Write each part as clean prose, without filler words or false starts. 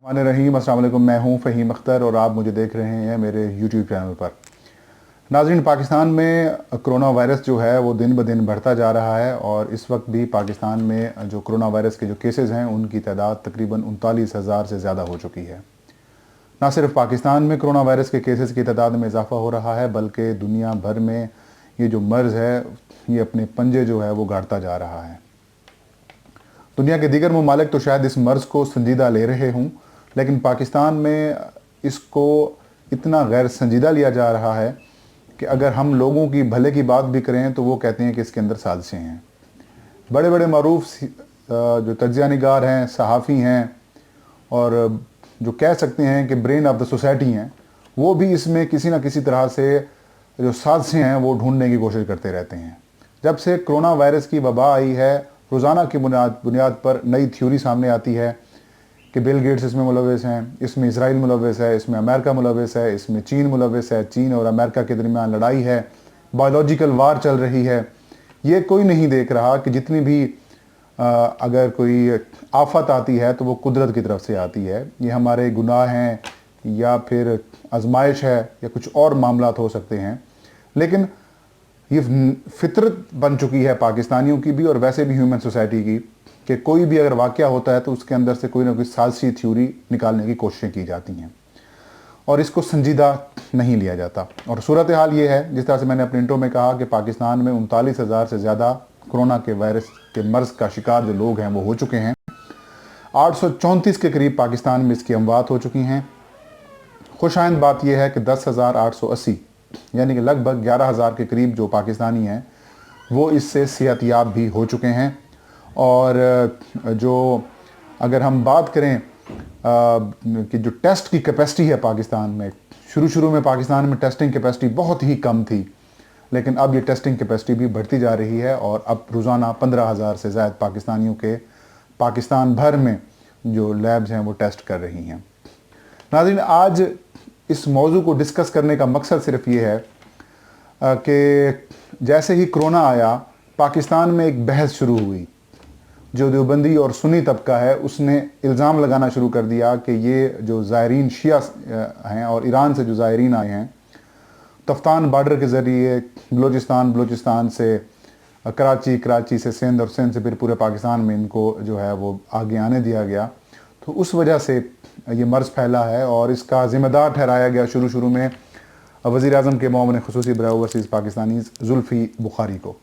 रहीम अस्सलाम वालेकुम। मैं हूं फ़हीम अख्तर और आप मुझे देख रहे हैं मेरे यूट्यूब चैनल पर। नाज़रीन, पाकिस्तान में कोरोना वायरस जो है वो दिन ब दिन बढ़ता जा रहा है और इस वक्त भी पाकिस्तान में जो कोरोना वायरस के जो केसेस हैं उनकी तादाद तकरीबन 39,000 से ज़्यादा हो चुकी है। ना सिर्फ पाकिस्तान में कोरोना वायरस के केसेस की तादाद में इजाफ़ा हो रहा है बल्कि दुनिया भर में ये जो मर्ज़ है ये अपने पंजे जो है वो गाड़ता जा रहा है। दुनिया के दीगर ममालिक तो शायद इस मर्ज़ को संजीदा ले रहे हों, लेकिन पाकिस्तान में इसको इतना गैर संजीदा लिया जा रहा है कि अगर हम लोगों की भले की बात भी करें तो वो कहते हैं कि इसके अंदर साजिशें हैं। बड़े बड़े मरूफ जो तज्ज़िया निगार हैं, सहाफ़ी हैं और जो कह सकते हैं कि ब्रेन ऑफ द सोसाइटी हैं, वो भी इसमें किसी न किसी तरह से जो साजिशें हैं वो ढूंढने की कोशिश करते रहते हैं। जब से कोरोना वायरस की वबा आई है, रोज़ाना की बुनियाद पर नई थ्योरी सामने आती है कि बिल गेट्स इसमें मुलव्वस हैं, इसमें इसराइल मुलव्वस है, इसमें अमेरिका मुलव्वस है, इसमें चीन मुलव्वस है, चीन और अमेरिका के दरमियान लड़ाई है, बायोलॉजिकल वार चल रही है। ये कोई नहीं देख रहा कि जितनी भी अगर कोई आफत आती है तो वो कुदरत की तरफ से आती है। ये हमारे गुनाह हैं या फिर आजमाइश है या कुछ और मामलात हो सकते हैं, लेकिन ये फितरत बन चुकी है पाकिस्तानियों की भी और वैसे भी ह्यूमन सोसाइटी की कि कोई भी अगर वाक़या होता है तो उसके अंदर से कोई ना कोई साजिशी थ्योरी निकालने की कोशिशें की जाती हैं और इसको संजीदा नहीं लिया जाता। और सूरत हाल ये है, जिस तरह से मैंने अपने इंट्रो में कहा, कि पाकिस्तान में 39,000 से ज़्यादा कोरोना के वायरस के मर्ज़ का शिकार जो लोग हैं वो हो चुके हैं। 834 के करीब पाकिस्तान में इसकी अमवात हो चुकी हैं। खुशाइंद बात यह है कि 10,880 यानी कि लगभग 11,000 के करीब जो पाकिस्तानी हैं वो इससे सेहतयाब भी हो चुके हैं। और जो अगर हम बात करें कि जो टेस्ट की कैपेसिटी है पाकिस्तान में, शुरू में पाकिस्तान में टेस्टिंग कैपेसिटी बहुत ही कम थी, लेकिन अब ये टेस्टिंग कैपेसिटी भी बढ़ती जा रही है और अब रोज़ाना 15,000 से ज़्यादा पाकिस्तानियों के पाकिस्तान भर में जो लैब्स हैं वो टेस्ट कर रही हैं। नाज़रीन, आज इस मौजू को डिस्कस करने का मकसद सिर्फ ये है कि जैसे ही कोरोना आया पाकिस्तान में एक बहस शुरू हुई। जो देवबंदी और सुन्नी तबका है उसने इल्ज़ाम लगाना शुरू कर दिया कि ये जो ज़ायरीन शिया हैं और ईरान से जो ज़ायरीन आए हैं, तफ्तान बॉर्डर के ज़रिए बलूचिस्तान से कराची से सिंध और सिंध से फिर पूरे पाकिस्तान में इनको जो है वो आगे आने दिया गया, तो उस वजह से ये मर्ज़ फैला है और इसका ज़िम्मेदार ठहराया गया शुरू में वज़ीर-ए-आज़म के मुआविन ख़ुसूसी बराए ओवरसीज़ पाकिस्तानी ज़ुल्फ़ी बुखारी को।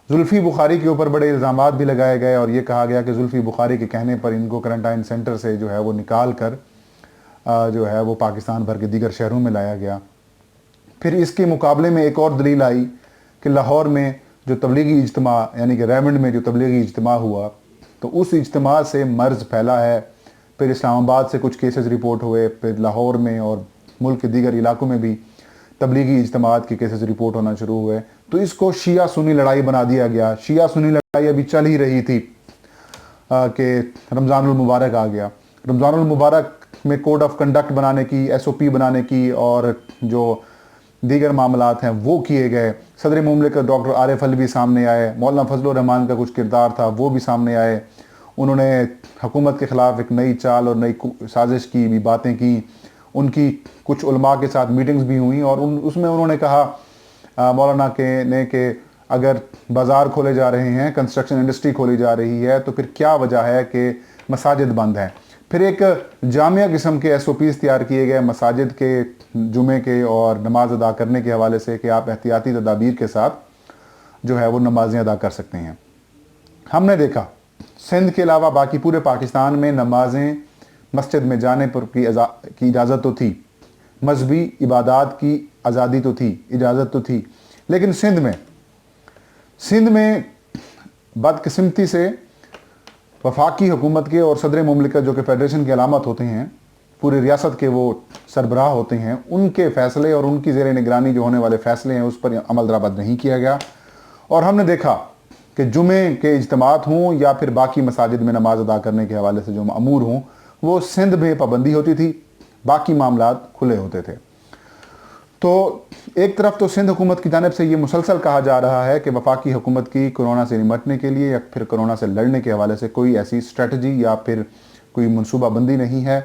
ज़ुल्फ़ी बुखारी के ऊपर बड़े इल्ज़ामात भी लगाए गए और ये कहा गया कि ज़ुल्फ़ी बुखारी के कहने पर इनको क्वारंटाइन सेंटर से जो है वो निकाल कर जो है वो पाकिस्तान भर के दीगर शहरों में लाया गया। फिर इसके मुकाबले में एक और दलील आई कि लाहौर में जो तबलीगी इज्तिमा यानी कि रेमंड में जो तबलीगी इज्तिमा हुआ तो उस इज्तिमा से मर्ज़ फैला है। फिर इस्लामाबाद से कुछ केसेस रिपोर्ट हुए, फिर लाहौर में और मुल्क के दीगर इलाकों में भी तबलीगी इज्तिमात के केसेस रिपोर्ट होना शुरू हुए। तो इसको शिया सुन्नी लड़ाई बना दिया गया। शिया सुन्नी लड़ाई अभी चल ही रही थी कि रमज़ानुल मुबारक आ गया। रमज़ानुल मुबारक में कोड ऑफ कंडक्ट बनाने की, SOP बनाने की और जो दीगर मामलात हैं वो किए गए। सदर मुमलिकत डॉक्टर आरिफ अलवी सामने आए, मौलाना फजलुर रहमान का कुछ किरदार था वो भी सामने आए। उन्होंने हुकूमत के ख़िलाफ़ एक नई चाल और नई साजिश की भी बातें की। उनकी कुछ उलमा के साथ मीटिंग्स भी हुई और उसमें उन्होंने कहा मौलाना ने कि अगर बाज़ार खोले जा रहे हैं, कंस्ट्रक्शन इंडस्ट्री खोली जा रही है, तो फिर क्या वजह है कि मसाजिद बंद हैं। फिर एक जामिया किस्म के SOPs तैयार किए गए मसाजिद के जुमे के और नमाज अदा करने के हवाले से कि आप एहतियाती तदाबीर के साथ जो है वो नमाजें अदा कर सकते हैं। हमने देखा सिंध के अलावा बाकी पूरे पाकिस्तान में नमाजें मस्जिद में जाने पर की इजाज़त तो थी, मजहबी इबादत की आज़ादी तो थी, इजाज़त तो थी, लेकिन सिंध में बदकिस्मती से वफाकी हुकूमत के और सदर मुमलिकत जो कि फेडरेशन की अलामत होते हैं, पूरी रियासत के वो सरबराह होते हैं, उनके फ़ैसले और उनकी ज़ेर निगरानी जो होने वाले फ़ैसले हैं उस पर अमल दरामद नहीं किया गया। और हमने देखा कि जुमे के इज्तिमात हों या फिर बाकी मसाजिद में नमाज अदा करने के हवाले से जो मामूर हों वो सिंध में पाबंदी होती थी, बाकी मामलात खुले होते थे। तो एक तरफ तो सिंध हुकूमत की जानिब से ये मुसलसल कहा जा रहा है कि वफाकी हुकूमत की कोरोना से निमटने के लिए या फिर कोरोना से लड़ने के हवाले से कोई ऐसी स्ट्रेटजी या फिर कोई मनसूबा बंदी नहीं है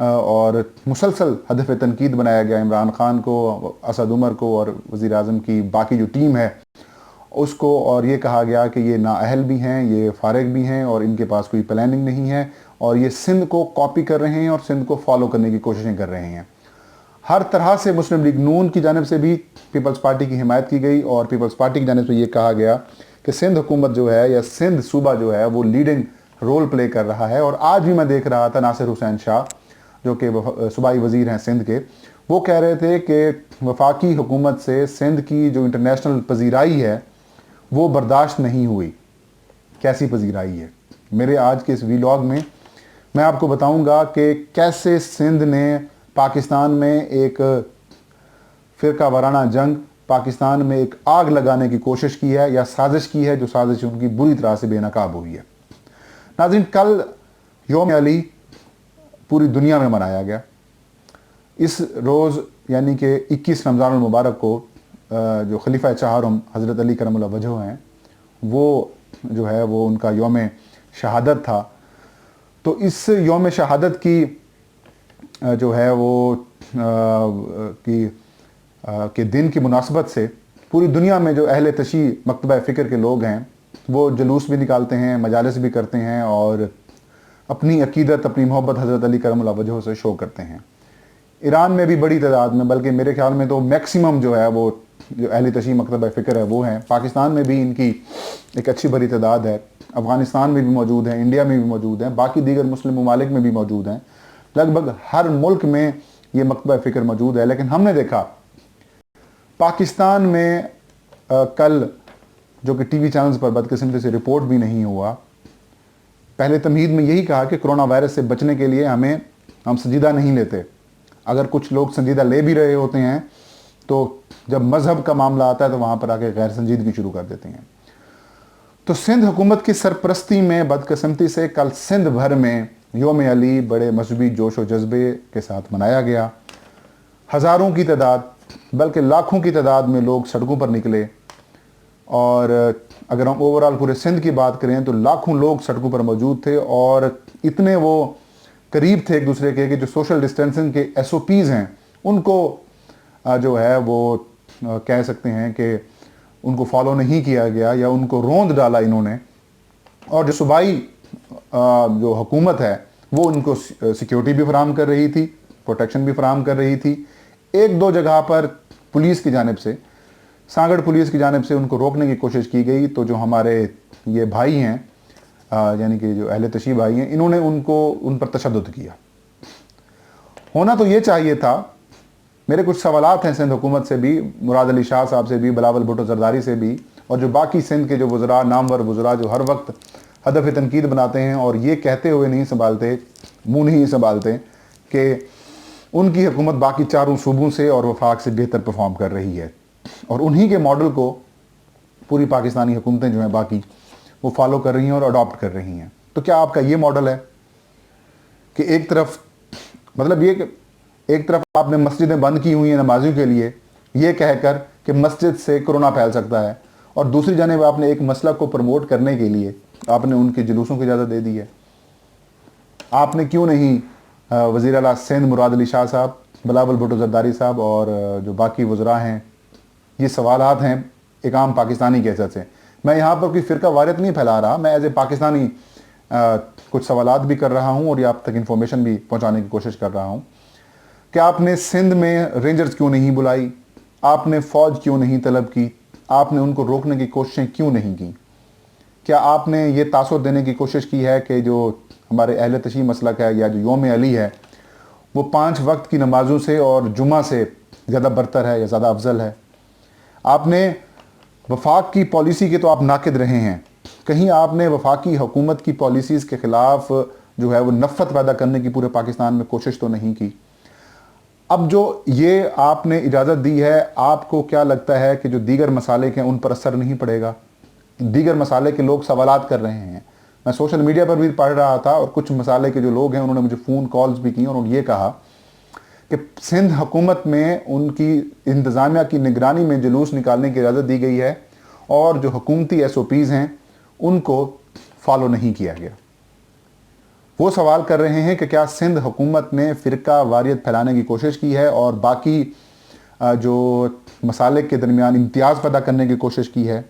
और मुसलसल हदफ तनकीद बनाया गया इमरान खान को, असद उमर को और वज़ीर आज़म की बाकी जो टीम है उसको, और ये कहा गया कि ये नाअहल भी हैं, ये फारिग भी हैं और इनके पास कोई प्लानिंग नहीं है और ये सिंध को कॉपी कर रहे हैं और सिंध को फॉलो करने की कोशिशें कर रहे हैं। हर तरह से मुस्लिम लीग नून की जानिब से भी पीपल्स पार्टी की हिमायत की गई और पीपल्स पार्टी की जानिब से ये कहा गया कि सिंध हुकूमत जो है या सिंध सूबा जो है वो लीडिंग रोल प्ले कर रहा है। और आज भी मैं देख रहा था नासिर हुसैन शाह जो कि सूबाई वज़ीर हैं सिंध के, वो कह रहे थे कि वफाकी हुकूमत से सिंध की जो इंटरनेशनल पजीराई है वो बर्दाश्त नहीं हुई। कैसी पजीराई है? मेरे आज के इस वीलॉग में मैं आपको बताऊंगा कि कैसे सिंध ने पाकिस्तान में एक फ़िरका वाराना जंग, पाकिस्तान में एक आग लगाने की कोशिश की है या साजिश की है, जो साजिश उनकी बुरी तरह से बेनकाब हुई है। नाज़रीन, कल यौम अली पूरी दुनिया में मनाया गया। इस रोज़ यानी कि 21 रमज़ान मुबारक को जो खलीफा चाहरम हज़रत अली करमुल्लाह वजह हैं, वो जो है वो उनका यौम शहादत था। तो इस यौम शहादत की जो है वो के दिन की मुनासबत से पूरी दुनिया में जो अहले तशी मकतबा फ़िक्र के लोग हैं वो जुलूस भी निकालते हैं, मजालिस भी करते हैं और अपनी अकीदत, अपनी मोहब्बत हज़रत अली करमुल्लाह वजह से शो करते हैं। ईरान में भी बड़ी तादाद में, बल्कि मेरे ख्याल में तो मैक्सिमम जो है वो जो अहले तशी मकतबा फ़िक्र है वो हैं। पाकिस्तान में भी इनकी एक अच्छी बड़ी तादाद है, अफ़गानिस्तान में भी मौजूद है, इंडिया में भी मौजूद हैं, बाकी दीगर मुस्लिम ममालिक में भी मौजूद हैं। लगभग हर मुल्क में ये मकतबा फ़िक्र मौजूद है। लेकिन हमने देखा पाकिस्तान में कल, जो कि टीवी चैनल्स पर बदकिस्मती से रिपोर्ट भी नहीं हुआ, पहले तमहीद में यही कहा कि कोरोना वायरस से बचने के लिए हम संजीदा नहीं लेते। अगर कुछ लोग संजीदा ले भी रहे होते हैं तो जब मज़हब का मामला आता है तो वहाँ पर आके गैर संजीदगी शुरू कर देते हैं। तो सिंध हुकूमत की सरपरस्ती में बदकिस्मती से कल सिंध भर में यौम अली बड़े मजहबी जोश व जज्बे के साथ मनाया गया। हज़ारों की तादाद, बल्कि लाखों की तादाद में लोग सड़कों पर निकले और अगर हम ओवरऑल पूरे सिंध की बात करें तो लाखों लोग सड़कों पर मौजूद थे और इतने वो करीब थे एक दूसरे के कि जो सोशल डिस्टेंसिंग के SOPs हैं उनको जो है वो कह सकते हैं कि उनको फॉलो नहीं किया गया या उनको रोंद डाला इन्होंने। और जो सूबाई जो हुकूमत है वो उनको सिक्योरिटी भी फराहम कर रही थी, प्रोटेक्शन भी फराहम कर रही थी। एक दो जगह पर पुलिस की जानिब से, सांगड़ पुलिस की जानिब से उनको रोकने की कोशिश की गई। तो जो हमारे ये भाई हैं यानी कि जो अहले तशी भाई हैं, इन्होंने उन पर तशद्दुद किया। होना तो ये चाहिए था। मेरे कुछ सवालात हैं सिंध हुकूमत से भी, मुराद अली शाह साहब से भी, बिलावल भुट्टो जरदारी से भी, और जो बाकी सिंध के जो वज़रा, नामवर वज़रा जो हर वक्त हदफ तनकीद बनाते हैं और ये कहते हुए नहीं संभालते, मुँह नहीं संभालते कि उनकी हुकूमत बाकी चारों सूबों से और वफाक से बेहतर परफॉर्म कर रही है। और उन्हीं के मॉडल को पूरी पाकिस्तानी हुकूमतें जो हैं बाकी वो फॉलो कर रही हैं और अडॉप्ट कर रही हैं। तो क्या आपका ये मॉडल है कि एक तरफ मतलब ये कि एक तरफ आपने मस्जिदें बंद की हुई हैं नमाजियों के लिए, ये कहकर कि मस्जिद से कोरोना फैल सकता है, और दूसरी जानिब आपने एक मसलक को प्रमोट करने के लिए आपने उनके जुलूसों की इजाज़त दे दी है। आपने क्यों नहीं वज़ीर आला सिंध मुराद अली शाह साहब, बिलावल भुट्टो जरदारी साहब और जो बाकी वज़रा हैं, ये सवालात हैं एक आम पाकिस्तानी के हैसियत से। मैं यहाँ पर कोई फ़िरका वारियत नहीं फैला रहा, मैं एज ए पाकिस्तानी कुछ सवालात भी कर रहा हूँ और ये आप तक इन्फॉर्मेशन भी पहुँचाने की कोशिश कर रहा हूँ कि आपने सिंध में रेंजर्स क्यों नहीं बुलाई, आपने फ़ौज क्यों नहीं तलब की, आपने उनको रोकने की कोशिशें क्यों नहीं की? क्या आपने ये तासुर देने की कोशिश की है कि जो हमारे अहले तशी मसलक है या जो यौम अली है वो 5 वक्त की नमाज़ों से और जुमा से ज़्यादा बरतर है या ज़्यादा अफजल है? आपने वफाक की पॉलिसी के तो आप नाकिद रहे हैं, कहीं आपने वफाकी हुकूमत की पॉलिसीज़ के ख़िलाफ़ जो है वो नफ़रत पैदा करने की पूरे पाकिस्तान में कोशिश तो नहीं की? अब जो ये आपने इजाज़त दी है, आपको क्या लगता है कि जो दीगर मसालिक हैं उन पर असर नहीं पड़ेगा? दीगर मसाले के लोग सवालात कर रहे हैं। मैं सोशल मीडिया पर भी पढ़ रहा था और कुछ मसाले के जो लोग हैं उन्होंने मुझे फ़ोन कॉल्स भी की और उन्होंने ये कहा कि सिंध हुकूमत में उनकी इंतज़ामिया की निगरानी में जुलूस निकालने की इजाज़त दी गई है और जो हुकूमती SOPs हैं उनको फॉलो नहीं किया गया। وہ سوال کر رہے ہیں کہ کیا سندھ حکومت نے فرقہ واریت پھیلانے کی کوشش کی ہے اور باقی جو مسالک کے درمیان امتیاز پیدا کرنے کی کوشش کی ہے.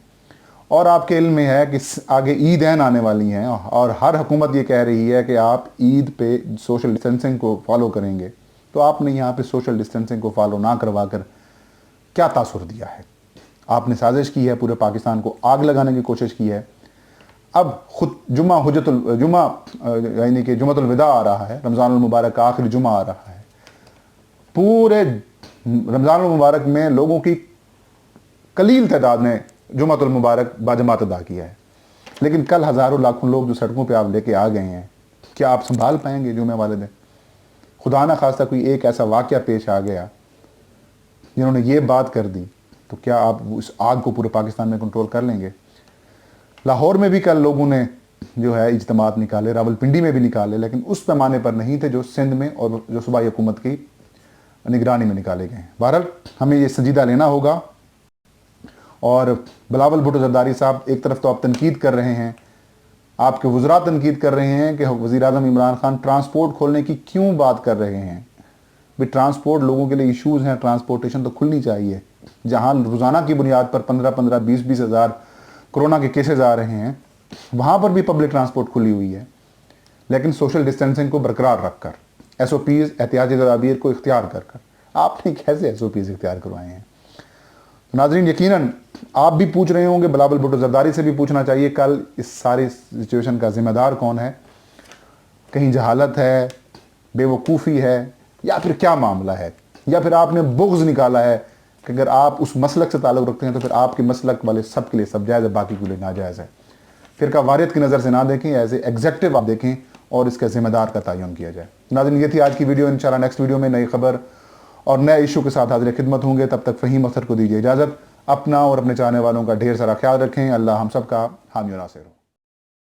اور آپ کے علم میں ہے کہ آگے عیدین آنے والی ہیں اور ہر حکومت یہ کہہ رہی ہے کہ آپ عید پہ سوشل ڈسٹینسنگ کو فالو کریں گے, تو آپ نے یہاں پہ سوشل ڈسٹینسنگ کو فالو نہ کروا کر کیا تاثر دیا ہے؟ آپ نے سازش کی ہے, پورے پاکستان کو آگ لگانے کی کوشش کی ہے. اب خود جمعہ یعنی کہ جمعۃ الوداع آ رہا ہے, رمضان المبارک کا آخری جمعہ آ رہا ہے. پورے رمضان المبارک میں لوگوں کی قلیل تعداد نے جمعۃ المبارک باجماعت ادا کیا ہے, لیکن کل ہزاروں لاکھوں لوگ جو سڑکوں پہ آپ لے کے آ گئے ہیں, کیا آپ سنبھال پائیں گے جمعہ والے دن؟ خدا نہ خواستہ کوئی ایک ایسا واقعہ پیش آ گیا جنہوں نے یہ بات کر دی, تو کیا آپ اس آگ کو پورے پاکستان میں کنٹرول کر لیں گے؟ لاہور میں بھی کل لوگوں نے جو ہے اجتماعات نکالے, راولپنڈی میں بھی نکالے, لیکن اس پیمانے پر نہیں تھے جو سندھ میں اور جو صوبائی حکومت کی نگرانی میں نکالے گئے ہیں. بہرحال ہمیں یہ سنجیدہ لینا ہوگا. اور بلاول بھٹو زرداری صاحب, ایک طرف تو آپ تنقید کر رہے ہیں, آپ کے وزراء تنقید کر رہے ہیں کہ وزیر اعظم عمران خان ٹرانسپورٹ کھولنے کی کیوں بات کر رہے ہیں. بھی ٹرانسپورٹ لوگوں کے لیے ایشوز ہیں, ٹرانسپورٹیشن تو کھلنی چاہیے. جہاں روزانہ کی بنیاد پر 15-20 ہزار کرونا کے کیسز آ رہے ہیں, وہاں پر بھی پبلک ٹرانسپورٹ کھلی ہوئی ہے, لیکن سوشل ڈسٹینسنگ کو برقرار رکھ کر, ایس او پیز احتیاطی تدابیر کو اختیار کر کر آپ نے کیسے ایس او پیز اختیار کروائے ہیں؟ ناظرین, یقیناً آپ بھی پوچھ رہے ہوں گے, بلاول بھٹو زرداری سے بھی پوچھنا چاہیے, کل اس ساری سچویشن کا ذمہ دار کون ہے؟ کہیں جہالت ہے, بے وقوفی ہے, یا پھر کیا معاملہ ہے؟ یا پھر آپ نے بغض نکالا ہے کہ اگر آپ اس مسلک سے تعلق رکھتے ہیں تو پھر آپ کے مسلک والے سب کے لیے سب جائز ہے, باقی کے لیے ناجائز ہے. فرقہ واریت کی نظر سے نہ دیکھیں, ایز اے ایگزیکٹو آپ دیکھیں اور اس کا ذمہ دار کا تعین کیا جائے. ناظرین, یہ تھی آج کی ویڈیو. انشاءاللہ نیکسٹ ویڈیو میں نئی خبر اور نئے ایشو کے ساتھ حاضر خدمت ہوں گے. تب تک فہیم اختر کو دیجیے اجازت. اپنا اور اپنے چاہنے والوں کا ڈھیر سارا خیال رکھیں. اللہ ہم سب کا حامی و ناصر ہو.